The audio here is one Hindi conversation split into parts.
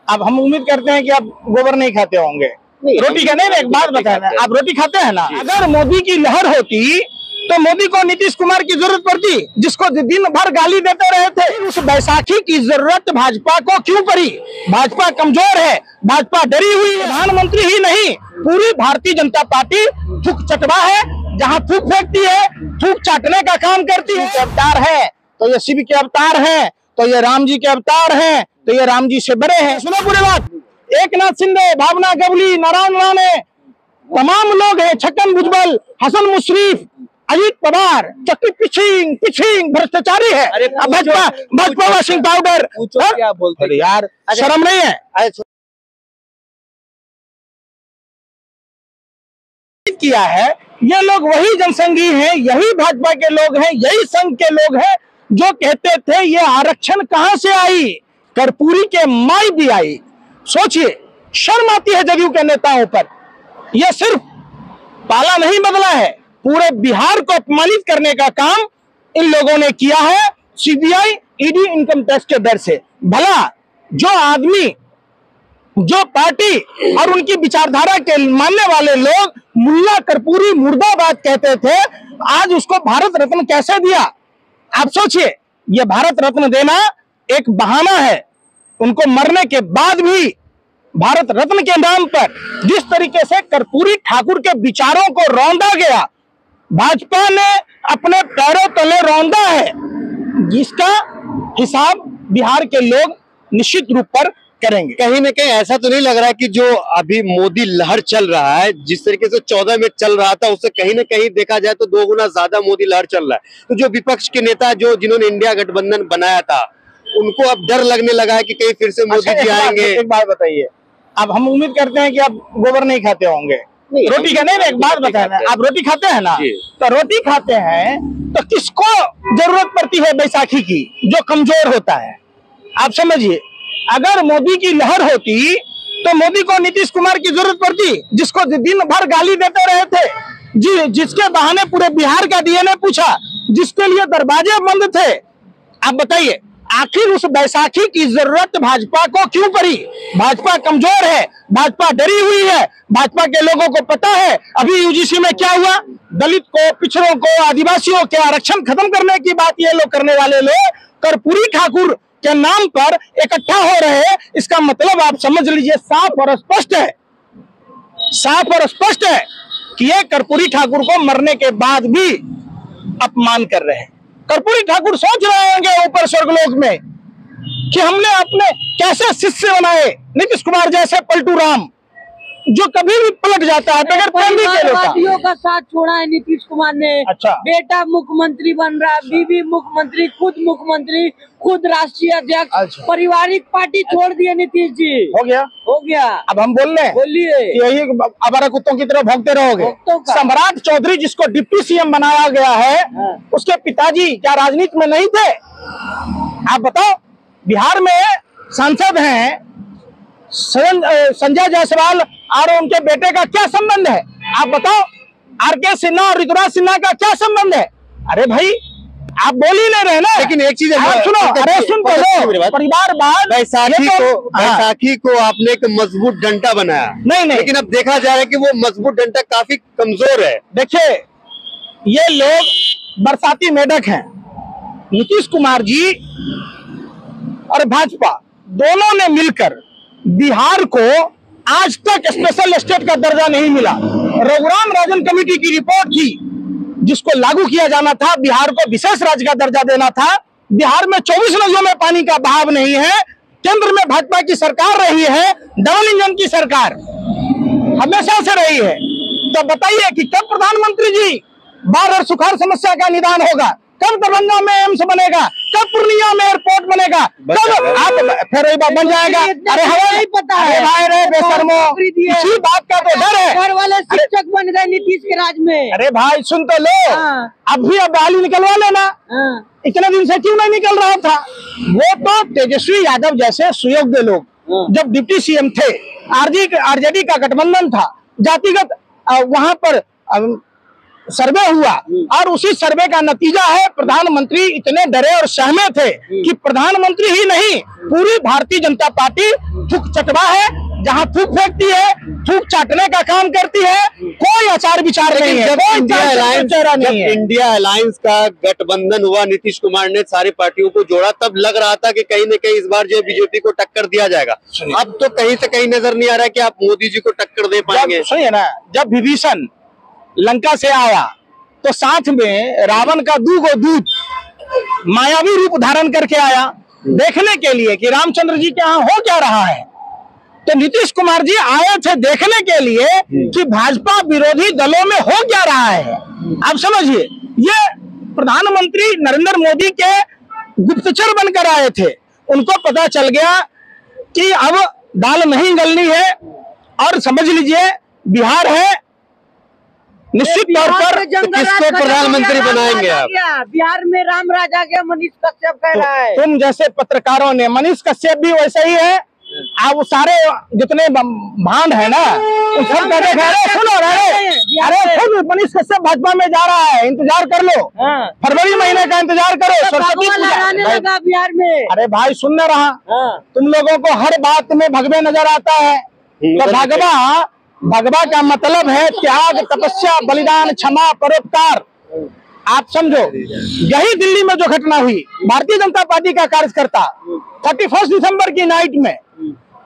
अब हम उम्मीद करते हैं कि आप गोबर नहीं खाते होंगे। रोटी का नहीं, एक बात बताना, आप रोटी खाते हैं ना? अगर मोदी की लहर होती तो मोदी को नीतीश कुमार की जरूरत पड़ती, जिसको दिन भर गाली देते रहे थे। उस बैसाखी की जरूरत भाजपा को क्यों पड़ी? भाजपा कमजोर है, भाजपा डरी हुई है। प्रधानमंत्री ही नहीं, पूरी भारतीय जनता पार्टी थूक चटवा है। जहां थूक फेंकती है, थूक चाटने का काम करती है। अवतार है तो ये शिव के अवतार हैं, तो ये राम जी के अवतार हैं, तो ये राम जी से बड़े हैं। सुनो पूरी बात। एकनाथ शिंदे, भावना गवली, नारायण राणे, तमाम लोग हैं, छक्कन भुजबल, हसन मुशरीफ, अजीत पवार, चक्की पिछिंग भ्रष्टाचारी है। Bhajpa washing powder. क्या बोलते यार, शर्म नहीं है? किया है ये लोग वही जनसंघी हैं, यही भाजपा के लोग हैं, यही संघ के लोग हैं जो कहते थे ये आरक्षण कहां से आई, कर्पूरी के माई भी आई। सोचिए, शर्म आती है जदयू के नेताओं पर। यह सिर्फ पाला नहीं बदला है, पूरे बिहार को अपमानित करने का काम इन लोगों ने किया है सीबीआई ईडी इनकम टैक्स के दर से। भला जो आदमी, जो पार्टी और उनकी विचारधारा के मानने वाले लोग मुल्ला कर्पूरी मुर्दाबाद कहते थे, आज उसको भारत रत्न कैसे दिया? आप सोचिए, यह भारत रत्न देना एक बहाना है। उनको मरने के बाद भी भारत रत्न के नाम पर जिस तरीके से कर्पूरी ठाकुर के विचारों को रौंदा गया, भाजपा ने अपने पैरों तले रौंदा है, जिसका हिसाब बिहार के लोग निश्चित रूप पर करेंगे। कहीं ना कहीं ऐसा तो नहीं लग रहा है कि जो अभी मोदी लहर चल रहा है, जिस तरीके से 14 में चल रहा था, उससे कहीं ना कहीं देखा जाए तो 2 गुना ज्यादा मोदी लहर चल रहा है। तो जो विपक्ष के नेता जिन्होंने इंडिया गठबंधन बनाया था, उनको अब डर लगने लगा है कि कहीं फिर से मोदी जी आएंगे। एक बात बताइए, अब हम उम्मीद करते हैं कि आप गोबर नहीं खाते होंगे। रोटी का नहीं, एक बात बताना, आप रोटी खाते हैं ना? तो रोटी खाते हैं तो किसको जरूरत पड़ती है बैसाखी की? जो कमजोर होता है। आप समझिए, अगर मोदी की लहर होती तो मोदी को नीतीश कुमार की जरूरत पड़ती, जिसको दिन भर गाली देते रहे थे, जिसके बहाने पूरे बिहार का डीएनए पूछा, जिसके लिए दरवाजे बंद थे। आप बताइए, आखिर उस बैसाखी की जरूरत भाजपा को क्यों पड़ी? भाजपा कमजोर है, भाजपा डरी हुई है। भाजपा के लोगों को पता है अभी यूजीसी में क्या हुआ। दलित को, पिछड़ों को, आदिवासियों के आरक्षण खत्म करने की बात ये लोग करने वाले लोग कर्पूरी ठाकुर के नाम पर इकट्ठा हो रहे हैं। इसका मतलब आप समझ लीजिए, साफ और स्पष्ट है, साफ और स्पष्ट है कि ये कर्पूरी ठाकुर को मरने के बाद भी अपमान कर रहे हैं। कर्पूरी ठाकुर सोच रहे होंगे ऊपर स्वर्गलोक में कि हमने अपने कैसे शिष्य बनाए, नीतीश कुमार जैसे पलटू राम, जो कभी भी पलट जाता है बगैर पैरवी के पार्टियों का साथ छोड़ा है नीतीश कुमार ने। अच्छा, बेटा मुख्यमंत्री बन रहा है, बीवी मुख्यमंत्री, खुद मुख्यमंत्री, खुद राष्ट्रीय अध्यक्ष। अच्छा, पारिवारिक पार्टी छोड़ दिए नीतीश जी। हो गया। अब हम बोल रहे, बोलिए, यही आवारा कुत्तों की तरह भौंकते रहोगे? सम्राट चौधरी, जिसको डिप्टी सीएम बनाया गया है, उसके पिताजी क्या राजनीति में नहीं थे? आप बताओ। बिहार में सांसद हैं संजय जायसवाल और उनके बेटे का क्या संबंध है? आप बताओ। आरके सिन्हा और ऋतुराज सिन्हा का क्या संबंध है? अरे भाई, आप बोल ही नहीं रहे ना। लेकिन एक चीज सुनो, अरे सुन तो लो, परिवारवाद। बैसाखी को आपने एक मजबूत डंडा बनाया। नहीं, लेकिन अब देखा जा रहा है कि वो मजबूत डंडा काफी कमजोर है। देखिए, ये लोग बरसाती मेढक हैं। नीतीश कुमार जी और भाजपा दोनों ने मिलकर बिहार को आज तक स्पेशल स्टेट का दर्जा नहीं मिला। रघुराम राजन कमेटी की रिपोर्ट थी, जिसको लागू किया जाना था, बिहार को विशेष राज्य का दर्जा देना था। बिहार में 24 नदियों में पानी का बहाव नहीं है। केंद्र में भाजपा की सरकार रही है, डबल इंजन की सरकार हमेशा से रही है। तो बताइए कि कब प्रधानमंत्री जी बाढ़ और सुखाड़ समस्या का निदान होगा? कब दरभंगा में एम्स बनेगा? कब पूर्णिया में एयरपोर्ट बनेगा? कब आप फिर बन जाएगा? अरे हमें नहीं पता है भाई, रे बेशर्मो, इसी बात का तो डर है। घर वाले शिक्षक बन गए नीतीश के राज में। अरे भाई सुन तो लो, अब भी अब बहाली निकलवा लेना। इतने दिन से क्यों नहीं निकल रहा था? वो तो तेजस्वी यादव जैसे सुयोग्य लोग जब डिप्टी सीएम थे, आरजेडी का गठबंधन था, जातिगत वहां पर सर्वे हुआ और उसी सर्वे का नतीजा है प्रधानमंत्री इतने डरे और सहमे थे कि प्रधानमंत्री ही नहीं पूरी भारतीय जनता पार्टी थूक चटवा है, जहां थूक फेंकती है, थूक चाटने का काम करती है, कोई आचार विचार नहीं है। जब इंडिया अलायंस का गठबंधन हुआ, नीतीश कुमार ने सारी पार्टियों को जोड़ा, तब लग रहा था कि कहीं न कहीं इस बार जो बीजेपी को टक्कर दिया जाएगा। अब तो कहीं से कहीं नजर नहीं आ रहा है कि आप मोदी जी को टक्कर दे पाएंगे। सुनिए ना, जब विभीषण लंका से आया तो साथ में रावण का दूत मायावी रूप धारण करके आया देखने के लिए कि रामचंद्र जी के यहाँ हो क्या रहा है। तो नीतीश कुमार जी आए थे देखने के लिए कि भाजपा विरोधी दलों में हो क्या रहा है। आप समझिए, ये प्रधानमंत्री नरेंद्र मोदी के गुप्तचर बनकर आए थे। उनको पता चल गया कि अब दाल नहीं गलनी है और समझ लीजिए बिहार है, निश्चित तौर पर किसको प्रधानमंत्री बनाएंगे आप? बिहार में राम राज आ गया, मनीष कश्यप कह रहा है। तुम जैसे पत्रकारों ने, मनीष कश्यप भी वैसे ही है। आप सारे जितने भांड है ना उन सब का देखा। अरे खुद मनीष कश्यप भाजपा में जा रहा है, इंतजार कर लो। फरवरी महीने का इंतजार करो, सरस्वती पूजा बिहार में। अरे भाई सुन न रहा, तुम लोगों को हर बात में भगवे नजर आता है। तो भगवा का मतलब है त्याग, तपस्या, बलिदान, क्षमा, परोपकार। आप समझो, यही दिल्ली में जो घटना हुई, भारतीय जनता पार्टी का कार्यकर्ता 31 दिसंबर की नाइट में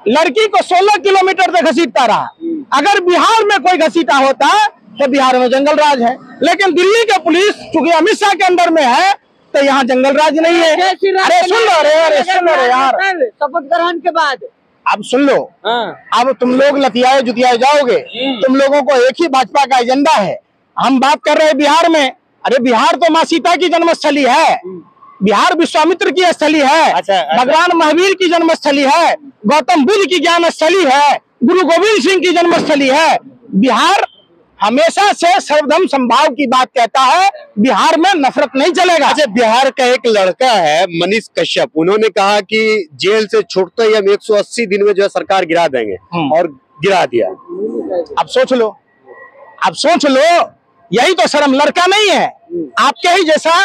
लड़की को 16 किलोमीटर तक घसीटता रहा। अगर बिहार में कोई घसीटा होता तो बिहार में जंगल राज है, लेकिन दिल्ली का पुलिस चूंकि अमित शाह के अंदर में है तो यहाँ जंगल राज नहीं है। अरे सुन लो, अरे सुन लो यार, शपथ ग्रहण के बाद अब सुन लो। अब तुम लोग लतियाए जुतियाए जाओगे। तुम लोगों को एक ही भाजपा का एजेंडा है। हम बात कर रहे हैं बिहार में। अरे बिहार तो माँ सीता की जन्मस्थली है, बिहार विश्वामित्र की स्थली है, भगवान महावीर की जन्मस्थली है, गौतम बुद्ध की ज्ञान स्थली है, गुरु गोविंद सिंह की जन्मस्थली है। बिहार हमेशा से सर्वधर्म संभाव की बात कहता है, बिहार में नफरत नहीं चलेगा। अच्छा, बिहार का एक लड़का है मनीष कश्यप, उन्होंने कहा कि जेल से छूटते ही हम 180 दिन में जो है सरकार गिरा देंगे, और गिरा दिया। अब सोच लो, अब सोच लो, यही तो शर्म। लड़का नहीं है, आपके ही जैसा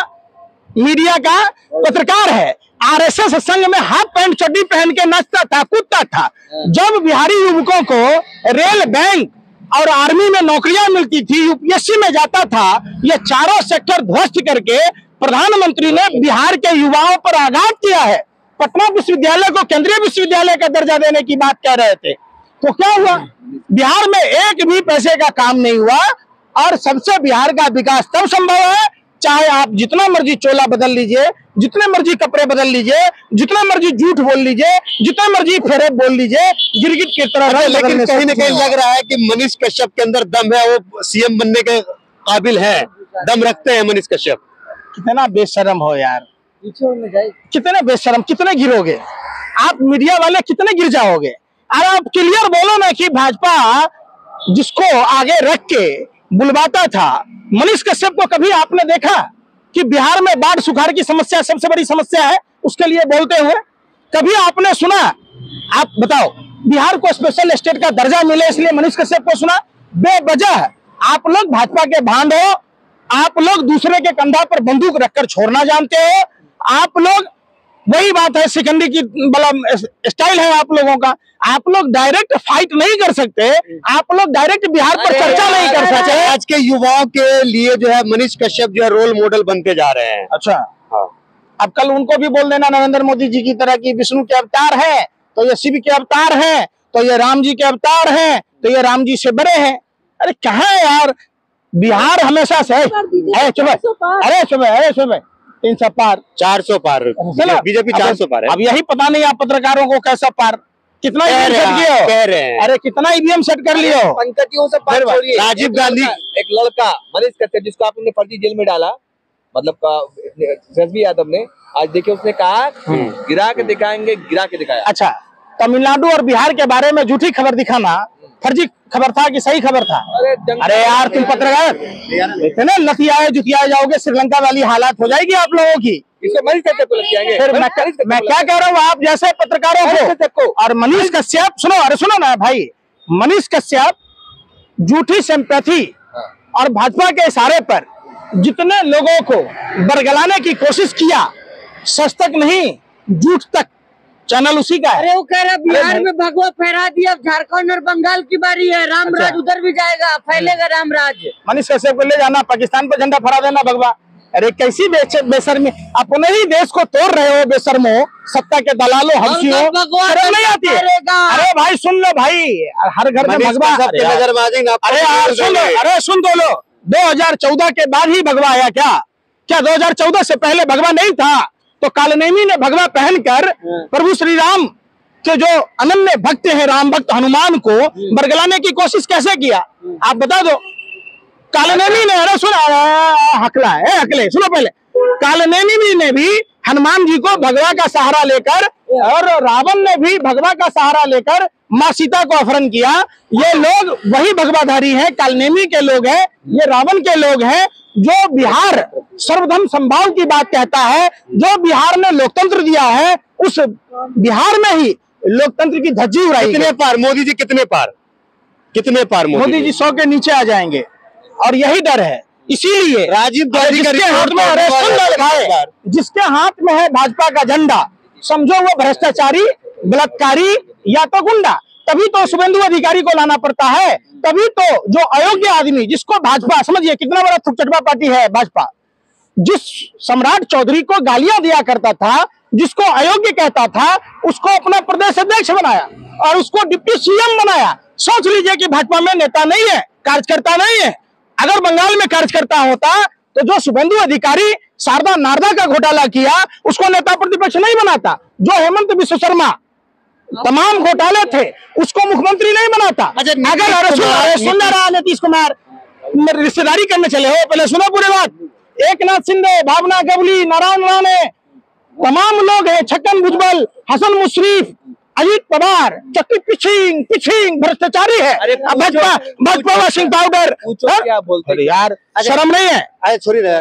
मीडिया का पत्रकार है, आरएसएस संघ में हाफ पैंट चड्डी पहन के नाचता था, कूदता था। जब बिहारी युवकों को रेल, बैंक और आर्मी में नौकरियां मिलती थी, यूपीएससी में जाता था, ये चारों सेक्टर ध्वस्त करके प्रधानमंत्री ने बिहार के युवाओं पर आघात किया है। पटना विश्वविद्यालय को केंद्रीय विश्वविद्यालय का दर्जा देने की बात कह रहे थे, तो क्या हुआ? बिहार में एक भी पैसे का काम नहीं हुआ। और सबसे बिहार का विकास तब संभव है चाहे आप जितना मर्जी चोला बदल लीजिए, जितने मर्जी कपड़े बदल लीजिए, जितना मर्जी झूठ बोल लीजिए, जितना मर्जी फेरे बोल लीजिए, गिरगिट की तरह। लेकिन कहीं न कहीं लग रहा है कि मनीष कश्यप के अंदर दम है, वो सीएम बनने के काबिल है, दम रखते हैं मनीष कश्यप। कितना बेशरम हो यार, कितने बेशरम, कितने गिरोगे आप? मीडिया वाले कितने गिर जाओगे? अरे आप क्लियर बोलो ना कि भाजपा जिसको आगे रख के बुलवाता था, मनीष कश्यप को कभी आपने देखा कि बिहार में बाढ़ सुखाड़ की समस्या सबसे बड़ी समस्या है उसके लिए बोलते हुए? कभी आपने सुना? आप बताओ, बिहार को स्पेशल स्टेट का दर्जा मिले इसलिए मनीष कश्यप को सुना? बेवजह आप लोग भाजपा के भांड हो, आप लोग दूसरे के कंधा पर बंदूक रखकर छोड़ना जानते हो। आप लोग, वही बात है, सिकंदी की स्टाइल है आप लोगों का। आप लोग डायरेक्ट फाइट नहीं कर सकते, आप लोग डायरेक्ट बिहार पर चर्चा नहीं कर सकते। आज के युवाओं के लिए जो है मनीष कश्यप जो है रोल मॉडल बनते जा रहे हैं। अच्छा, हाँ। अब कल उनको भी बोल देना नरेंद्र मोदी जी की तरह की विष्णु के अवतार है तो ये शिव के अवतार है, तो ये राम जी के अवतार हैं, तो ये राम जी से बड़े हैं। अरे कहाँ है यार, बिहार हमेशा से अरे सुबह 300 पार, 400 पार, बीजेपी 400 पार है। अब यही पता नहीं आप पत्रकारों को कैसा पार, कितना ईवीएम सेट कह रहे हैं। अरे कितना ईवीएम सेट कर लियो? पंकज से पार छोड़िए, राजीव गांधी एक लड़का मनीष कश्यप जिसको आपने फर्जी जेल में डाला, मतलब तेजस्वी यादव ने, आज देखिए उसने कहा गिरा के दिखाएंगे, गिरा के दिखाया। अच्छा, तमिलनाडु और बिहार के बारे में झूठी खबर दिखाना फर्जी खबर था कि सही खबर था? अरे यार तुम पत्रकार इतने लतियाए जुतियाए जाओगे, श्रीलंका वाली हालत हो जाएगी आप लोगों की। फिर मैं क्या कह रहा हूँ, आप जैसे पत्रकारों को और मनीष कश्यप, सुनो, अरे सुनो ना भाई, मनीष कश्यप झूठी सिंपैथी और भाजपा के इशारे पर जितने लोगों को बरगलाने की कोशिश किया, सच तक नहीं झूठ तक चैनल उसी का है। अरे वो कह रहा बिहार में भगवा फहरा दिया, झारखंड और बंगाल की बारी है, रामराज उधर भी जाएगा, फैलेगा रामराज। मनीष कश्यप को ले जाना, पाकिस्तान पर झंडा फहरा देना भगवा। अरे कैसी बेशर्मी, अपने ही देश को तोड़ रहे हो बेशर्मो, सत्ता के दलालों हंसियों, शर्म नहीं आती है? अरे भाई सुन लो भाई, हर घर में भगवा। अरे सुन तो लो, 2014 के बाद ही भगवा आया क्या 2014 से पहले भगवा नहीं था? तो कालनेमी ने भगवा पहनकर प्रभु श्री राम के जो अनन्य भक्त हैं, राम भक्त हनुमान को बरगलाने की कोशिश कैसे किया, आप बता दो। कालनेमी ने, अरे सुनो, हकला है हकले, सुनो पहले, कालनेमी ने भी हनुमान जी को भगवा का सहारा लेकर और रावण ने भी भगवा का सहारा लेकर माँ सीता को अपहरण किया। ये लोग वही भगवाधारी हैं, कालनेमी के लोग हैं, ये रावण के लोग हैं। जो बिहार सर्वधर्म संभाव की बात कहता है, जो बिहार ने लोकतंत्र दिया है, उस बिहार में ही लोकतंत्र की धज्जी उड़ाई। कितने पार मोदी जी, कितने पार मोदी जी 100 के नीचे आ जाएंगे और यही डर है। इसीलिए राजीव गांधी जिसके हाथ में, अरे सुन भाई, जिसके हाथ में है भाजपा का झंडा, समझो वो भ्रष्टाचारी, बलात्कारी या तो गुंडा। तभी तो शुभेंदु अधिकारी को लाना पड़ता है, तभी तो जो अयोग्य आदमी, जिसको भाजपा, समझिए कितना बड़ा थुकचटवा पार्टी है भाजपा, जिस सम्राट चौधरी को गालियां दिया करता था, जिसको अयोग्य कहता था, उसको अपना प्रदेश अध्यक्ष बनाया और उसको डिप्टी सीएम बनाया। सोच लीजिए कि भाजपा में नेता नहीं है, कार्यकर्ता नहीं है। अगर बंगाल में कार्यकर्ता होता तो जो शुभेंदु अधिकारी शारदा नारदा का घोटाला किया, उसको नेता प्रतिपक्ष नहीं बनाता। जो हेमंत विश्व शर्मा तमाम घोटाले थे, उसको मुख्यमंत्री नहीं बनाता। अगर सुन रहा नीतीश कुमार रिश्तेदारी करने चले हो, पहले सुनो पूरी बात। एक नाथ शिंदे, भावना गवली, नारायण राणे, तमाम लोग हैं, छक्कन भुजबल, हसन मुशरीफ, अजीत पवार, चक्की पिछिंग भ्रष्टाचारी है। भाजपा वॉशिंग पाउडर, क्या बोलते यार शर्म नहीं है? छोड़िए।